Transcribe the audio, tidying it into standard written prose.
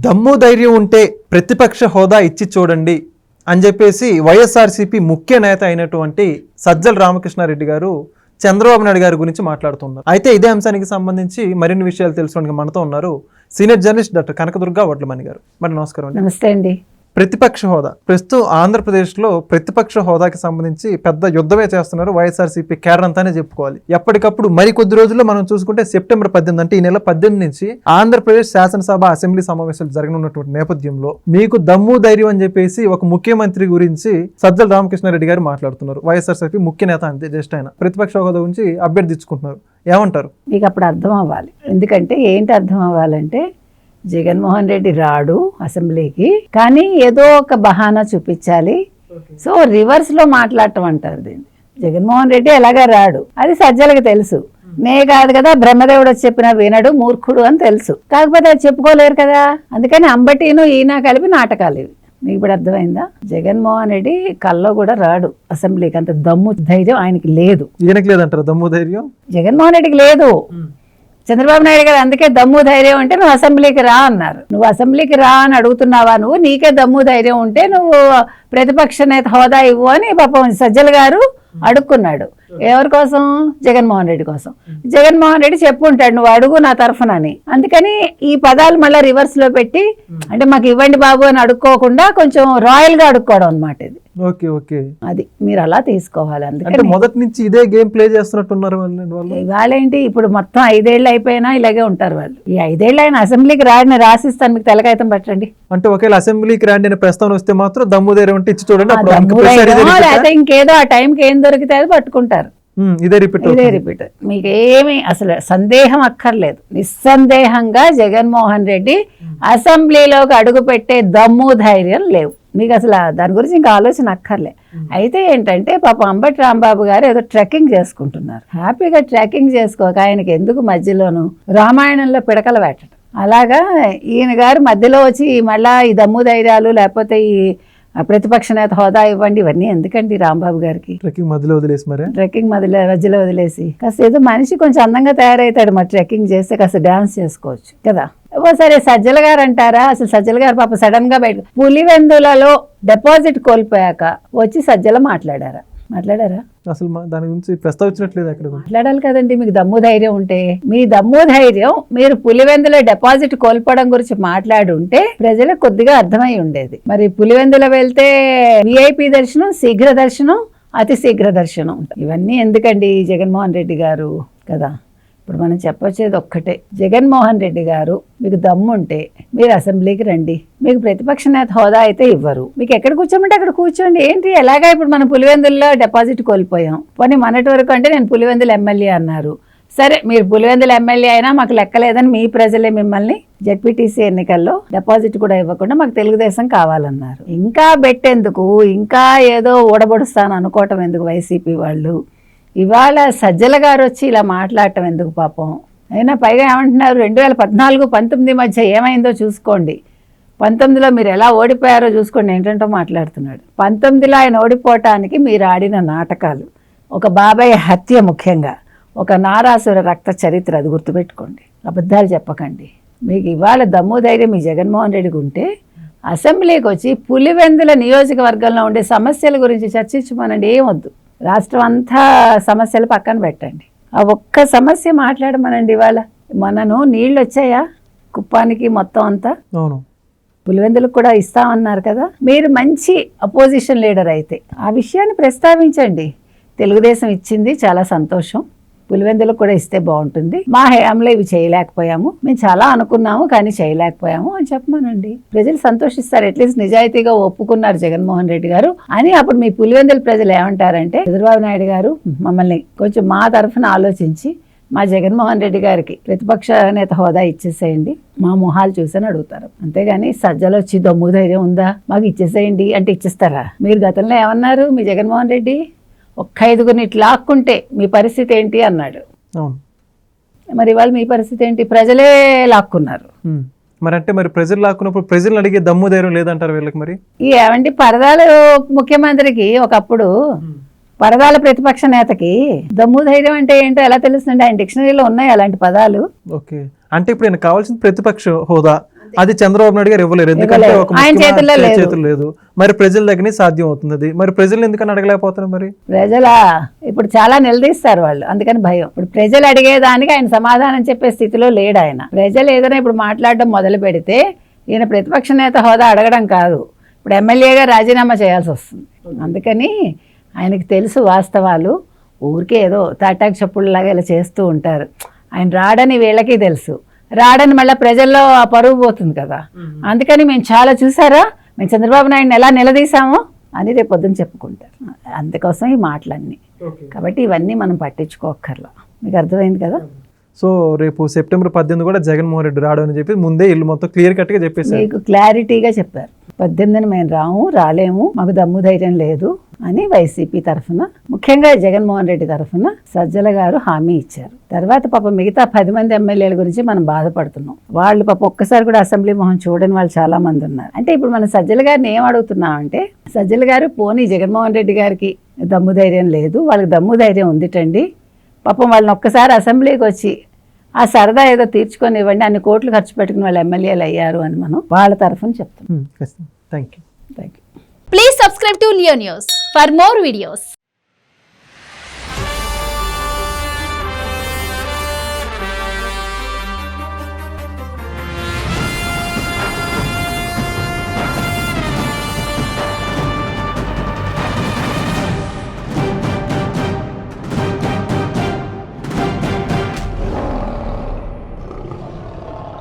దమ్ము ధైర్యం ఉంటే ప్రతిపక్ష హోదా ఇచ్చి చూడండి అని చెప్పేసి వైఎస్ఆర్సీపీ ముఖ్య నేత అయినటువంటి సజ్జల రామకృష్ణారెడ్డి గారు చంద్రబాబు నాయుడు గారి గురించి మాట్లాడుతున్నారు. అయితే ఇదే అంశానికి సంబంధించి మరిన్ని విషయాలు తెలుసుకోవడానికి మనతో ఉన్నారు senior journalist doctor Kanakadurga Vadlamani గారు. మరి నమస్కారం అండి. నమస్తే అండి. ప్రతిపక్ష హోదా ప్రస్తుతం ఆంధ్రప్రదేశ్లో ప్రతిపక్ష హోదాకి సంబంధించి పెద్ద యుద్ధమే చేస్తున్నారు వైఎస్ఆర్సీపీ కేడర్ అంతానే చెప్పుకోవాలి. ఎప్పటికప్పుడు మరి కొద్ది రోజుల్లో మనం చూసుకుంటే సెప్టెంబర్ 18 అంటే ఈ నెల 18 నుంచి ఆంధ్రప్రదేశ్ శాసనసభ అసెంబ్లీ సమావేశాలు జరగనున్నటువంటి నేపథ్యంలో మీకు దమ్ము ధైర్యం అని చెప్పేసి ఒక ముఖ్యమంత్రి గురించి సజ్జల రామకృష్ణారెడ్డి గారు మాట్లాడుతున్నారు. వైఎస్ఆర్సీపీ ముఖ్య నేత అంతే, జస్ట్ ఆయన ప్రతిపక్ష హోదా గురించి అభ్యర్థించుకుంటున్నారు. ఏమంటారు? మీకు అప్పుడు అర్థం అవ్వాలి. ఎందుకంటే ఏంటి అర్థం అవ్వాలంటే జగన్మోహన్ రెడ్డి రాడు అసెంబ్లీకి, కానీ ఏదో ఒక బహానా చూపించాలి. సో రివర్స్ లో మాట్లాడటం అంటారు దీన్ని. జగన్మోహన్ రెడ్డి ఎలాగా రాడు, అది సజ్జలకి తెలుసు. నే కాదు కదా బ్రహ్మదేవుడు వచ్చి చెప్పినా వినడు, మూర్ఖుడు అని తెలుసు. కాకపోతే అది చెప్పుకోలేరు కదా, అందుకని అంబటీను ఈయన కలిపి నాటకాలు ఇవి. మీకు ఇప్పుడు అర్థమైందా? జగన్మోహన్ రెడ్డి కల్లో కూడా రాడు అసెంబ్లీకి. అంత దమ్ము ధైర్యం ఆయనకి లేదు. ఈయనకి లేదంటారు దమ్ము ధైర్యం? జగన్మోహన్ రెడ్డికి లేదు. చంద్రబాబు నాయుడు గారు అందుకే దమ్ము ధైర్యం ఉంటే నువ్వు అసెంబ్లీకి రా అన్నారు. నువ్వు అసెంబ్లీకి రా అని అడుగుతున్నావా? నువ్వు నీకే దమ్ము ధైర్యం ఉంటే నువ్వు ప్రతిపక్ష నేత హోదా ఇవ్వు అని పాపం సజ్జల గారు అడుక్కున్నాడు. ఎవరి కోసం? జగన్మోహన్ రెడ్డి కోసం. జగన్మోహన్ రెడ్డి చెప్పుంటాడు నువ్వు అడుగు నా తరఫునని. అందుకని ఈ పదాలు మళ్ళీ రివర్స్ లో పెట్టి, అంటే మాకు ఇవ్వండి బాబు అని అడుక్కోకుండా కొంచెం రాయల్ గా అడుక్కోవడం అనమాట ఇది. ఓకే ఓకే, అది మీరు అలా తీసుకోవాలి. అందుకని మొదటి నుంచి ఇదే గేమ్ ప్లే చేస్తున్నట్టున్నారు వాళ్ళు. వాళ్ళేంటి ఇప్పుడు మొత్తం 5 ఏళ్ళు అయిపోయినా ఇలాగే ఉంటారు వాళ్ళు. ఈ 5 ఏళ్ళు ఆయన అసెంబ్లీకి రాడిని రాసిస్తాను, మీకు తెలకాయితం పట్టండి. అంటే ఒకవేళ అసెంబ్లీకి రాండి అనే ప్రస్తావన వస్తే మాత్రం దమ్ము ధైర్యం ఉంటే ఇచ్చి చూడండి. లేకపోతే ఇంకేదో ఆ టైంకి ఏం దొరికితే అది పట్టుకుంటారు. ఇదే రిపీట్. మీకు ఏమి అసలు సందేహం అక్కర్లేదు. నిస్సందేహంగా జగన్మోహన్ రెడ్డి అసెంబ్లీలోకి అడుగు పెట్టే దమ్ము ధైర్యం లేవు. మీకు అసలు దాని గురించి ఇంకా ఆలోచన అక్కర్లే. అయితే ఏంటంటే పాపం అంబటి రాంబాబు గారు ఏదో ట్రెక్కింగ్ చేసుకుంటున్నారు. హ్యాపీగా ట్రెక్కింగ్ చేసుకోక ఆయనకి ఎందుకు మధ్యలోను రామాయణంలో పిడకలు పెట్టడం. అలాగా ఈయన గారు మధ్యలో వచ్చి మళ్ళా ఈ దమ్ము ధైర్యాలు లేకపోతే ఈ ప్రతిపక్ష నేత హోదా ఇవ్వండి ఇవన్నీ ఎందుకండి రాంబాబు గారికి? ట్రెక్కింగ్ మధ్యలో వదిలేసి మరి ట్రెక్కింగ్ మధ్యలో వదిలేసి కాస్త ఏదో మనిషి కొంచెం అందంగా తయారవుతాడు. మరి ట్రెక్కింగ్ చేస్తే కాస్త డాన్స్ చేసుకోవచ్చు కదా. సరే సజ్జల గారు అంటారా? అసలు సజ్జల గారు పాప సడన్ గా బయట పులివెందులలో డిపాజిట్ కోల్పోయాక వచ్చి సజ్జల మాట్లాడారా? అసలు దాని గురించి ప్రస్తావించినట్లేదు. అక్కడ మాట్లాడాలి కదండి. మీకు దమ్ము ధైర్యం ఉంటే, మీ దమ్ము ధైర్యం మీరు పులివెందుల డిపాజిట్ కోల్పోవడం గురించి మాట్లాడి ఉంటే ప్రజలకు కొద్దిగా అర్థమై ఉండేది. మరి పులివెందుల వెళ్తే విఐపి దర్శనం, శీఘ్ర దర్శనం, అతి శీఘ్ర దర్శనం, ఇవన్నీ ఎందుకండి జగన్మోహన్ రెడ్డి గారు కదా. ఇప్పుడు మనం చెప్పొచ్చేది ఒక్కటే, జగన్మోహన్ రెడ్డి గారు మీకు దమ్ముంటే మీరు అసెంబ్లీకి రండి. మీకు ప్రతిపక్ష నేత హోదా అయితే ఇవ్వరు. మీకు ఎక్కడ కూర్చోమంటే అక్కడ కూర్చోండి. ఏంటి ఎలాగా ఇప్పుడు మనం పులివెందుల్లో డిపాజిట్ కోల్పోయాం. పోనీ మొన్నటి వరకు అంటే నేను పులివెందుల ఎమ్మెల్యే అన్నారు. సరే మీరు పులివెందుల ఎమ్మెల్యే అయినా మాకు లెక్కలేదని మీ ప్రజలే మిమ్మల్ని జెడ్పీటీసీ ఎన్నికల్లో డిపాజిట్ కూడా ఇవ్వకుండా మాకు తెలుగుదేశం కావాలన్నారు. ఇంకా బెట్టెందుకు, ఇంకా ఏదో ఊడబడుస్తాను అనుకోవటం ఎందుకు వైసీపీ వాళ్ళు? ఇవాళ సజ్జల గారు వచ్చి ఇలా మాట్లాడటం ఎందుకు పాపం? అయినా పైగా ఏమంటున్నారు, 2014-19 మధ్య ఏమైందో చూసుకోండి, 19లో మీరు ఎలా ఓడిపోయారో చూసుకోండి ఏంటంటో మాట్లాడుతున్నాడు. 19లో ఆయన ఓడిపోవటానికి మీరు ఆడిన నాటకాలు, ఒక బాబాయ్ హత్య, ముఖ్యంగా ఒక నారాసుర రక్త చరిత్ర, అది గుర్తుపెట్టుకోండి. అబద్ధాలు చెప్పకండి. మీకు ఇవాళ దమ్ము ధైర్యం మీ జగన్మోహన్ రెడ్డికి ఉంటే అసెంబ్లీకి వచ్చి పులివెందుల నియోజకవర్గంలో ఉండే సమస్యల గురించి చర్చించమనండి. ఏమొద్దు, రాష్ట్రం అంతా సమస్యలు పక్కన పెట్టండి, ఆ ఒక్క సమస్య మాట్లాడమనండి. ఇవాళ మనను నీళ్ళు వచ్చాయా కుప్పానికి మొత్తం అంతా? పులివెందులకు కూడా ఇస్తామన్నారు కదా. మీరు మంచి అపోజిషన్ లీడర్ అయితే ఆ విషయాన్ని ప్రస్తావించండి. తెలుగుదేశం ఇచ్చింది చాలా సంతోషం, పులివెందులకు కూడా ఇస్తే బాగుంటుంది. మా హయాంలో ఇవి చేయలేకపోయాము, మేము చాలా అనుకున్నాము కానీ చేయలేకపోయాము అని చెప్పమానండి. ప్రజలు సంతోషిస్తారు. అట్లీస్ట్ నిజాయితీగా ఒప్పుకున్నారు జగన్మోహన్ రెడ్డి గారు అని. అప్పుడు మీ పులివెందుల ప్రజలు ఏమంటారంటే, చంద్రబాబు నాయుడు గారు మమ్మల్ని కొంచెం మా తరఫున ఆలోచించి మా జగన్మోహన్ రెడ్డి గారికి ప్రతిపక్ష నేత హోదా ఇచ్చేసేయండి, మా మొహాలు చూసని అడుగుతారు. అంతేగాని సజ్జలు వచ్చి దమ్ము ధైర్యం ఉందా మాకు ఇచ్చేసేయండి అంటే ఇచ్చేస్తారా? మీరు గతంలో ఏమన్నారు? మీ జగన్మోహన్ రెడ్డి ఒక్క 5గురిని ఇట్లా లాక్కుంటే మీ పరిస్థితి ఏంటి అన్నాడు. మరి ఇవాళ మీ పరిస్థితి ఏంటి? ప్రజలే లాక్కున్నారు. మరి అంటే మరి ప్రజలు లాక్కున్నప్పుడు ప్రజలు అడిగే దమ్ము ధైర్యం లేదంటారు వీళ్ళకి? మరి ఏమండి, పరదాలు ముఖ్యమంత్రికి ఒకప్పుడు, పరదాల ప్రతిపక్ష నేతకి దమ్ము ధైర్యం అంటే ఏంటో ఎలా తెలుస్తుందండి? ఆయన డిక్షనరీలో ఉన్నాయి అలాంటి పదాలు. ఓకే, అంటే ఇప్పుడు ఆయన కావాల్సిన ప్రతిపక్ష హోదా, అది చంద్రబాబు నాయుడు గారు ఇవ్వలేరు, ఎందుకంటే ఇవ్వలేరు. ఒక ఆయన ముఖ్యమంత్రి చేతుల్లో లేదు. చేతుల్లో లేదు. మరి ప్రజల దగ్గర సాధ్యం అవుతుంది అది. మరి ప్రజలు ఎందుకని అడగలేకపోతున్నారు మరి? ఇప్పుడు చాలా నిలదీస్తారు వాళ్ళు, అందుకని భయం. ఇప్పుడు ప్రజలు అడిగేదానికి ఆయన సమాధానం చెప్పే స్థితిలో లేడు ఆయన. ప్రజలు ఏదైనా ఇప్పుడు మాట్లాడడం మొదలు పెడితే ఈయన ప్రతిపక్ష నేత హోదా అడగడం కాదు, ఇప్పుడు ఎమ్మెల్యేగా రాజీనామా చేయాల్సి వస్తుంది. అందుకని ఆయనకి తెలుసు వాస్తవాలు, ఊరికే ఏదో తాటాకు చప్పుడులాగా ఇలా చేస్తూ ఉంటారు. ఆయన రాడని వీళ్ళకి తెలుసు, రాడని మళ్ళీ ప్రజల్లో ఆ పరువు పోతుంది కదా. అందుకని మేము చాలా చూసారా, మేము చంద్రబాబు నాయుడుని ఎలా నిలదీశామో అని రేపు పొద్దున్న చెప్పుకుంటారు. అందుకోసం ఈ మాటలన్నీ. కాబట్టి ఇవన్నీ మనం పట్టించుకోక్కర్లా. మీకు అర్థమైంది కదా. సో రేపు సెప్టెంబర్ 18 కూడా జగన్మోహన్ రెడ్డి రాడు అని చెప్పి ముందే ఇల్లు మొత్తం క్లియర్ కట్ గా చెప్పేశారు. మీకు క్లారిటీగా చెప్పారు, 18 మేము రాలేము, మాకు దమ్ము ధైర్యం లేదు అని వైసీపీ తరఫున, ముఖ్యంగా జగన్మోహన్ రెడ్డి తరఫున సజ్జల గారు హామీ ఇచ్చారు. తర్వాత పాప మిగతా 10 మంది ఎమ్మెల్యేల గురించి మనం బాధపడుతున్నాం. వాళ్ళు పాప ఒక్కసారి కూడా అసెంబ్లీ మొహం చూడని వాళ్ళు చాలా మంది ఉన్నారు. అంటే ఇప్పుడు మనం సజ్జల గారిని ఏం అడుగుతున్నామంటే, సజ్జల గారు పోనీ జగన్మోహన్ రెడ్డి గారికి దమ్ము ధైర్యం లేదు, వాళ్ళకి దమ్ము ధైర్యం ఉందిటండి, పాపం వాళ్ళని ఒక్కసారి అసెంబ్లీకి వచ్చి ఆ సరదా ఏదో తీర్చుకొని ఇవ్వండి, అన్ని కోట్లు ఖర్చు పెట్టుకుని వాళ్ళు ఎమ్మెల్యేలు అయ్యారు అని మనం వాళ్ళ తరఫున చెప్తాం. Thank you. Thank you. Please subscribe to Leo News for more videos.